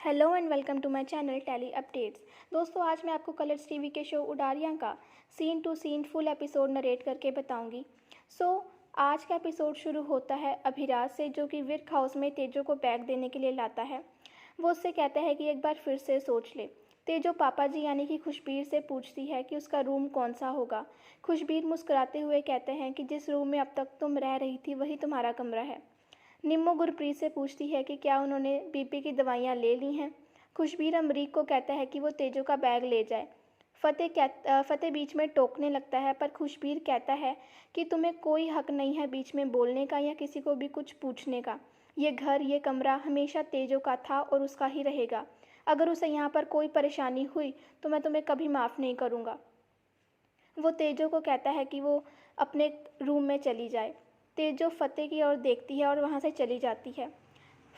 Hello and welcome to my channel tele updates. दोस्तों, आज मैं आपको कलर्स टीवी के शो उडारियां का scene to scene full episode narrate करके बताऊंगी। आज का एपिसोड शुरू होता है अभिराज से, जो कि विर्क हाउस में तेजो को बैग देने के लिए लाता है। वो उससे कहता है कि एक बार फिर से सोच ले। तेजो पापा जी यानी कि खुशबीर से पूछती है कि उसका रूम कौन सा होगा। खुशबीर मुस्कुराते हुए कहते हैं कि जिस रूम में अब तक तुम रह रही थी वही तुम्हारा कमरा है। निम्मो गुरप्रीत से पूछती है कि क्या उन्होंने बीपी की दवाइयाँ ले ली हैं। खुशबीर अमरीक को कहता है कि वो तेजो का बैग ले जाए। फतेह बीच में टोकने लगता है, पर खुशबीर कहता है कि तुम्हें कोई हक नहीं है बीच में बोलने का या किसी को भी कुछ पूछने का। ये घर, ये कमरा हमेशा तेजो का था और उसका ही रहेगा। अगर उसे यहाँ पर कोई परेशानी हुई तो मैं तुम्हें कभी माफ़ नहीं करूँगा। वो तेजो को कहता है कि वो अपने रूम में चली जाए। तेजो फतेह की ओर देखती है और वहाँ से चली जाती है।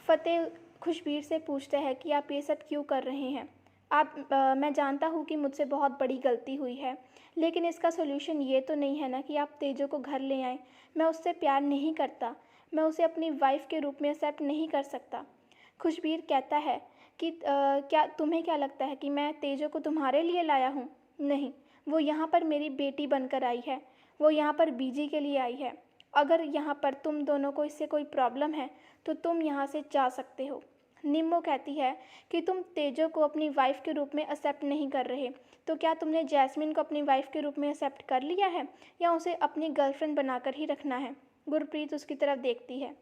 फतेह खुशबीर से पूछता है कि आप ये सब क्यों कर रहे हैं। मैं जानता हूँ कि मुझसे बहुत बड़ी गलती हुई है, लेकिन इसका सोल्यूशन ये तो नहीं है ना कि आप तेजो को घर ले आएँ। मैं उससे प्यार नहीं करता, मैं उसे अपनी वाइफ के रूप में एक्सेप्ट नहीं कर सकता। खुशबीर कहता है कि क्या तुम्हें क्या लगता है कि मैं तेजो को तुम्हारे लिए लाया हूँ? नहीं, वो यहाँ पर मेरी बेटी बनकर आई है। वो यहाँ पर बीजी के लिए आई है। अगर यहाँ पर तुम दोनों को इससे कोई प्रॉब्लम है तो तुम यहाँ से जा सकते हो। निम्मो कहती है कि तुम तेजो को अपनी वाइफ के रूप में एक्सेप्ट नहीं कर रहे, तो क्या तुमने जैस्मिन को अपनी वाइफ के रूप में एक्सेप्ट कर लिया है या उसे अपनी गर्लफ्रेंड बनाकर ही रखना है? गुरप्रीत उसकी तरफ देखती है।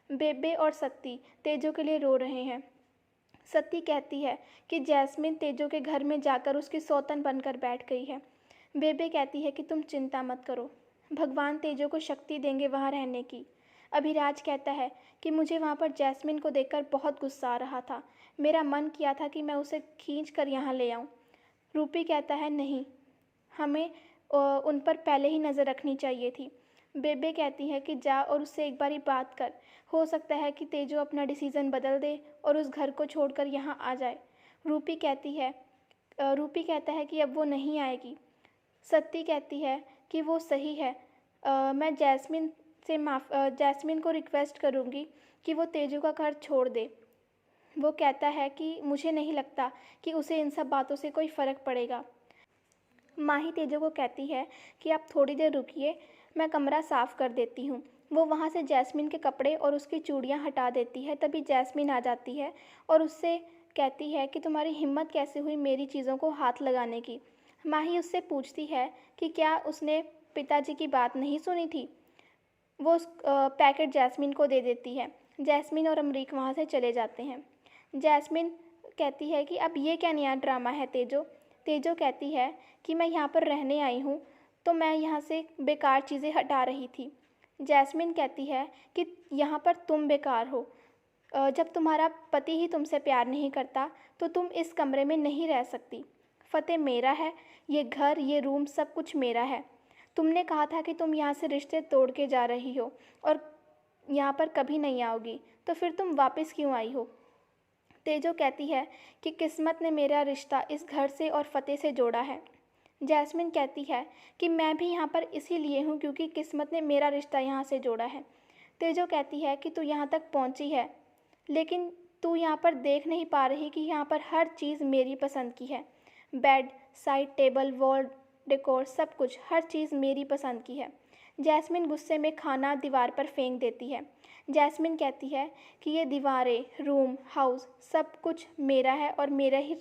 बेबे और सत्ती तेजो के लिए रो रहे हैं। सत्ती कहती है कि जैस्मिन तेजो के घर में जाकर उसकी सौतन बनकर बैठ गई है। बेबे कहती है कि तुम चिंता मत करो, भगवान तेजो को शक्ति देंगे वहाँ रहने की। अभिराज कहता है कि मुझे वहाँ पर जैस्मिन को देखकर बहुत गुस्सा आ रहा था। मेरा मन किया था कि मैं उसे खींच कर यहाँ ले आऊँ। रूपी कहता है नहीं, हमें उन पर पहले ही नज़र रखनी चाहिए थी। बेबे कहती है कि जा और उससे एक बारी बात कर। हो सकता है कि तेजो अपना डिसीज़न बदल दे और उस घर को छोड़कर यहाँ आ जाए। रूपी कहता है कि अब वो नहीं आएगी। सत्ती कहती है कि वो सही है। मैं जैस्मिन को रिक्वेस्ट करूँगी कि वो तेजो का घर छोड़ दे। वो कहता है कि मुझे नहीं लगता कि उसे इन सब बातों से कोई फ़र्क पड़ेगा। माही तेजो को कहती है कि आप थोड़ी देर रुकिए, मैं कमरा साफ़ कर देती हूँ। वो वहाँ से जैस्मिन के कपड़े और उसकी चूड़ियाँ हटा देती है। तभी जैस्मिन आ जाती है और उससे कहती है कि तुम्हारी हिम्मत कैसे हुई मेरी चीज़ों को हाथ लगाने की। माही उससे पूछती है कि क्या उसने पिताजी की बात नहीं सुनी थी। वो उस पैकेट जैस्मिन को दे देती है। जैस्मिन और अमरीक वहाँ से चले जाते हैं। जैस्मिन कहती है कि अब ये क्या नया ड्रामा है तेजो। तेजो कहती है कि मैं यहाँ पर रहने आई हूँ, तो मैं यहाँ से बेकार चीज़ें हटा रही थी। जैस्मिन कहती है कि यहाँ पर तुम बेकार हो। जब तुम्हारा पति ही तुमसे प्यार नहीं करता तो तुम इस कमरे में नहीं रह सकती। फतेह मेरा है, ये घर, ये रूम, सब कुछ मेरा है। तुमने कहा था कि तुम यहाँ से रिश्ते तोड़ के जा रही हो और यहाँ पर कभी नहीं आओगी, तो फिर तुम वापस क्यों आई हो? तेजो कहती है कि किस्मत ने मेरा रिश्ता इस घर से और फतेह से जोड़ा है। जैस्मिन कहती है कि मैं भी यहाँ पर इसीलिए हूँ क्योंकि किस्मत ने मेरा रिश्ता यहाँ से जोड़ा है। तेजो कहती है कि तू यहाँ तक पहुँची है, लेकिन तू यहाँ पर देख नहीं पा रही कि यहाँ पर हर चीज़ मेरी पसंद की है। Bed, side table, wall decor, सब कुछ, हर चीज़ मेरी पसंद की है। जैस्मिन गुस्से में खाना दीवार पर फेंक देती है। जैस्मिन कहती है कि ये दीवारें, रूम, हाउस, सब कुछ मेरा है और मेरे ही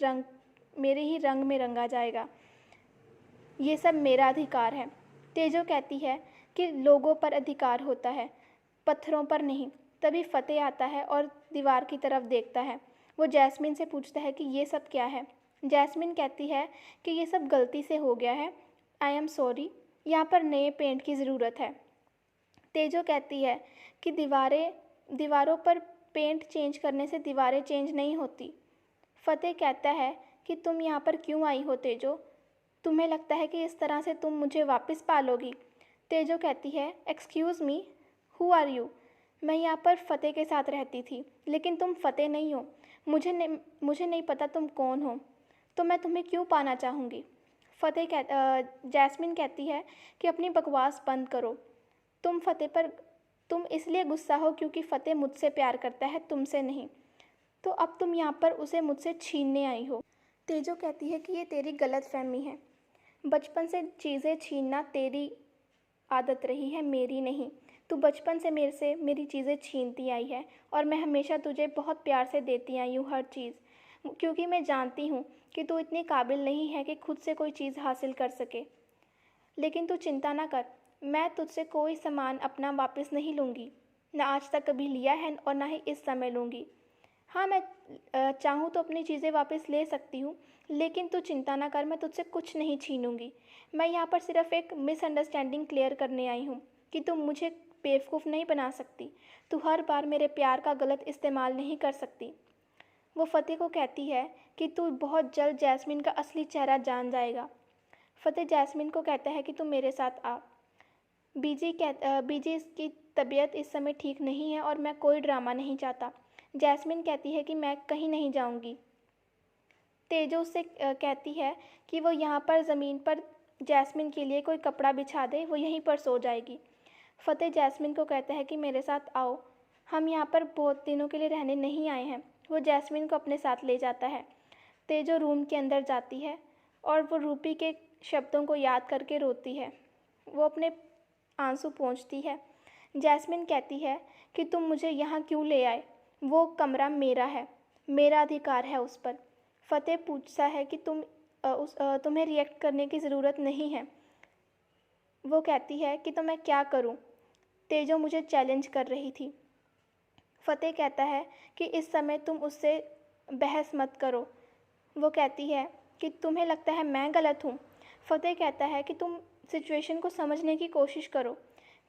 रंग में रंगा जाएगा। ये सब मेरा अधिकार है। तेजो कहती है कि लोगों पर अधिकार होता है, पत्थरों पर नहीं। तभी फतेह आता है और दीवार की तरफ देखता है। वो जैस्मिन से पूछता है कि ये सब क्या है। जैस्मिन कहती है कि ये सब गलती से हो गया है, आई एम सॉरी, यहाँ पर नए पेंट की ज़रूरत है। तेजो कहती है कि दीवारों पर पेंट चेंज करने से दीवारें चेंज नहीं होती। फतेह कहता है कि तुम यहाँ पर क्यों आई हो तेजो? तुम्हें लगता है कि इस तरह से तुम मुझे वापस पालोगी? तेजो कहती है, excuse me, who are you? मैं यहाँ पर फतेह के साथ रहती थी, लेकिन तुम फतेह नहीं हो। मुझे नहीं पता तुम कौन हो, तो मैं तुम्हें क्यों पाना चाहूँगी? जैस्मिन कहती है कि अपनी बकवास बंद करो। तुम इसलिए गुस्सा हो क्योंकि फतेह मुझसे प्यार करता है, तुमसे नहीं। तो अब तुम यहाँ पर उसे मुझसे छीनने आई हो। तेजो कहती है कि ये तेरी गलतफहमी है। बचपन से चीज़ें छीनना तेरी आदत रही है, मेरी नहीं। तू बचपन से मेरे से मेरी चीज़ें छीनती आई है और मैं हमेशा तुझे बहुत प्यार से देती आई हूँ हर चीज़, क्योंकि मैं जानती हूँ कि तू इतनी काबिल नहीं है कि खुद से कोई चीज़ हासिल कर सके। लेकिन तू चिंता ना कर, मैं तुझसे कोई सामान अपना वापस नहीं लूँगी, ना आज तक कभी लिया है और ना ही इस समय लूँगी। हाँ, मैं चाहूँ तो अपनी चीज़ें वापस ले सकती हूँ, लेकिन तू चिंता ना कर, मैं तुझसे कुछ नहीं छीनूंगी। मैं यहाँ पर सिर्फ एक मिसअंडरस्टैंडिंग क्लियर करने आई हूँ कि तुम मुझे बेवकूफ़ नहीं बना सकती। तू हर बार मेरे प्यार का गलत इस्तेमाल नहीं कर सकती। वो फ़तेह को कहती है कि तू बहुत जल्द जैस्मिन का असली चेहरा जान जाएगा। फ़तेह जैस्मिन को कहता है कि तू मेरे साथ आ। बीजी की तबीयत इस समय ठीक नहीं है और मैं कोई ड्रामा नहीं चाहता। जैस्मिन कहती है कि मैं कहीं नहीं जाऊंगी। तेजो उससे कहती है कि वो यहाँ पर ज़मीन पर जैस्मिन के लिए कोई कपड़ा बिछा दे, वो यहीं पर सो जाएगी। फ़तेह जैस्मिन को कहता है कि मेरे साथ आओ, हम यहाँ पर बहुत दिनों के लिए रहने नहीं आए हैं। वो जैस्मिन को अपने साथ ले जाता है। तेजो रूम के अंदर जाती है और वो रूपी के शब्दों को याद करके रोती है। वो अपने आंसू पोंछती है। जैस्मिन कहती है कि तुम मुझे यहाँ क्यों ले आए, वो कमरा मेरा है, मेरा अधिकार है उस पर। फ़तेह पूछता है कि तुम्हें रिएक्ट करने की ज़रूरत नहीं है। वो कहती है कि तो मैं क्या करूं? तेजो मुझे चैलेंज कर रही थी। फ़तेह कहता है कि इस समय तुम उससे बहस मत करो। वो कहती है कि तुम्हें लगता है मैं गलत हूँ। फ़तेह कहता है कि तुम सिचुएशन को समझने की कोशिश करो।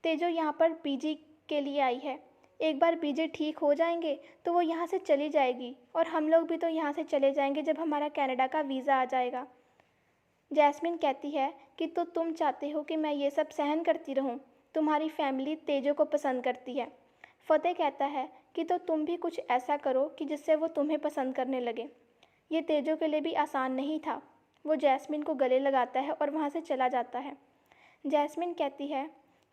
तेजो यहाँ पर बीजी के लिए आई है। एक बार बीजी ठीक हो जाएंगे तो वो यहाँ से चली जाएगी और हम लोग भी तो यहाँ से चले जाएंगे जब हमारा कनाडा का वीज़ा आ जाएगा। जैस्मिन कहती है कि तो तुम चाहते हो कि मैं ये सब सहन करती रहूं? तुम्हारी फैमिली तेजो को पसंद करती है। फ़तेह कहता है कि तो तुम भी कुछ ऐसा करो कि जिससे वो तुम्हें पसंद करने लगे। ये तेजो के लिए भी आसान नहीं था। वो जैस्मिन को गले लगाता है और वहाँ से चला जाता है। जैस्मिन कहती है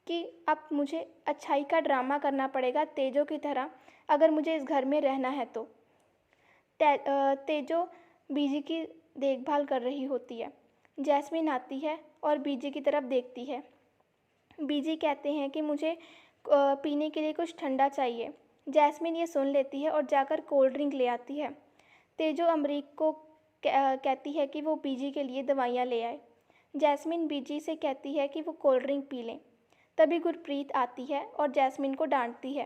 कि अब मुझे अच्छाई का ड्रामा करना पड़ेगा तेजो की तरह, अगर मुझे इस घर में रहना है तो। तेजो बीजी की देखभाल कर रही होती है। जैस्मिन आती है और बीजी की तरफ देखती है। बीजी कहते हैं कि मुझे पीने के लिए कुछ ठंडा चाहिए। जैस्मिन ये सुन लेती है और जाकर कोल्ड ड्रिंक ले आती है। तेजो अमरीक को कहती है कि वो बीजी के लिए दवाइयाँ ले आए। जैस्मिन बीजी से कहती है कि वो कोल्ड ड्रिंक पी लें। तभी गुरप्रीत आती है और जैस्मिन को डांटती है।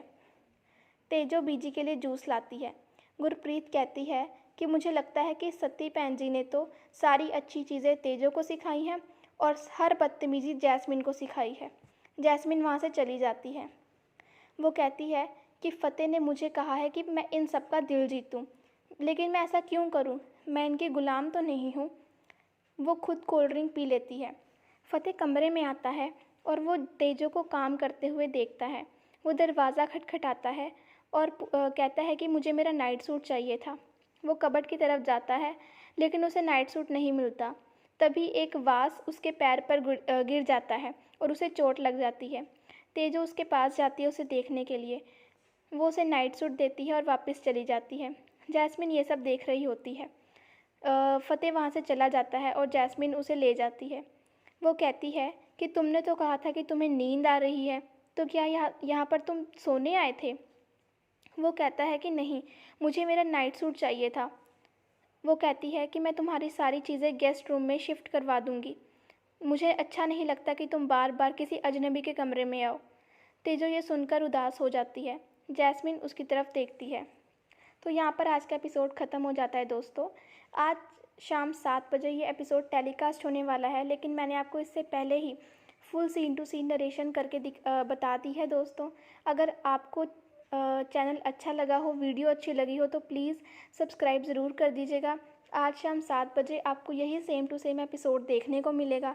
तेजो बीजी के लिए जूस लाती है। गुरप्रीत कहती है कि मुझे लगता है कि सती भैन जी ने तो सारी अच्छी चीज़ें तेजो को सिखाई हैं और हर बदतमीज़ी जैस्मिन को सिखाई है। जैस्मिन वहाँ से चली जाती है। वो कहती है कि फ़तेह ने मुझे कहा है कि मैं इन सब का दिल जीतूं, लेकिन मैं ऐसा क्यों करूं? मैं इनकी ग़ुलाम तो नहीं हूं। वो खुद कोल्ड ड्रिंक पी लेती है। फ़तेह कमरे में आता है और वो तेजो को काम करते हुए देखता है। वो दरवाज़ा खटखटाता है और कहता है कि मुझे मेरा नाइट सूट चाहिए था। वो कबर्ड की तरफ जाता है लेकिन उसे नाइट सूट नहीं मिलता। तभी एक वास उसके पैर पर गिर जाता है और उसे चोट लग जाती है। तेजो उसके पास जाती है उसे देखने के लिए। वो उसे नाइट सूट देती है और वापस चली जाती है। जैस्मिन ये सब देख रही होती है। फ़तेह वहाँ से चला जाता है और जैस्मिन उसे ले जाती है। वो कहती है कि तुमने तो कहा था कि तुम्हें नींद आ रही है, तो क्या यहाँ पर तुम सोने आए थे? वो कहता है कि नहीं, मुझे मेरा नाइट सूट चाहिए था। वो कहती है कि मैं तुम्हारी सारी चीज़ें गेस्ट रूम में शिफ्ट करवा दूँगी। मुझे अच्छा नहीं लगता कि तुम बार बार किसी अजनबी के कमरे में आओ। तेजो ये सुनकर उदास हो जाती है। जैस्मिन उसकी तरफ देखती है। तो यहाँ पर आज का एपिसोड ख़त्म हो जाता है दोस्तों। आज शाम 7 बजे ये एपिसोड टेलीकास्ट होने वाला है, लेकिन मैंने आपको इससे पहले ही full scene to scene narration करके बता दी है दोस्तों। अगर आपको चैनल अच्छा लगा हो, वीडियो अच्छी लगी हो, तो प्लीज़ सब्सक्राइब ज़रूर कर दीजिएगा। आज शाम 7 बजे आपको यही सेम टू सेम एपिसोड देखने को मिलेगा।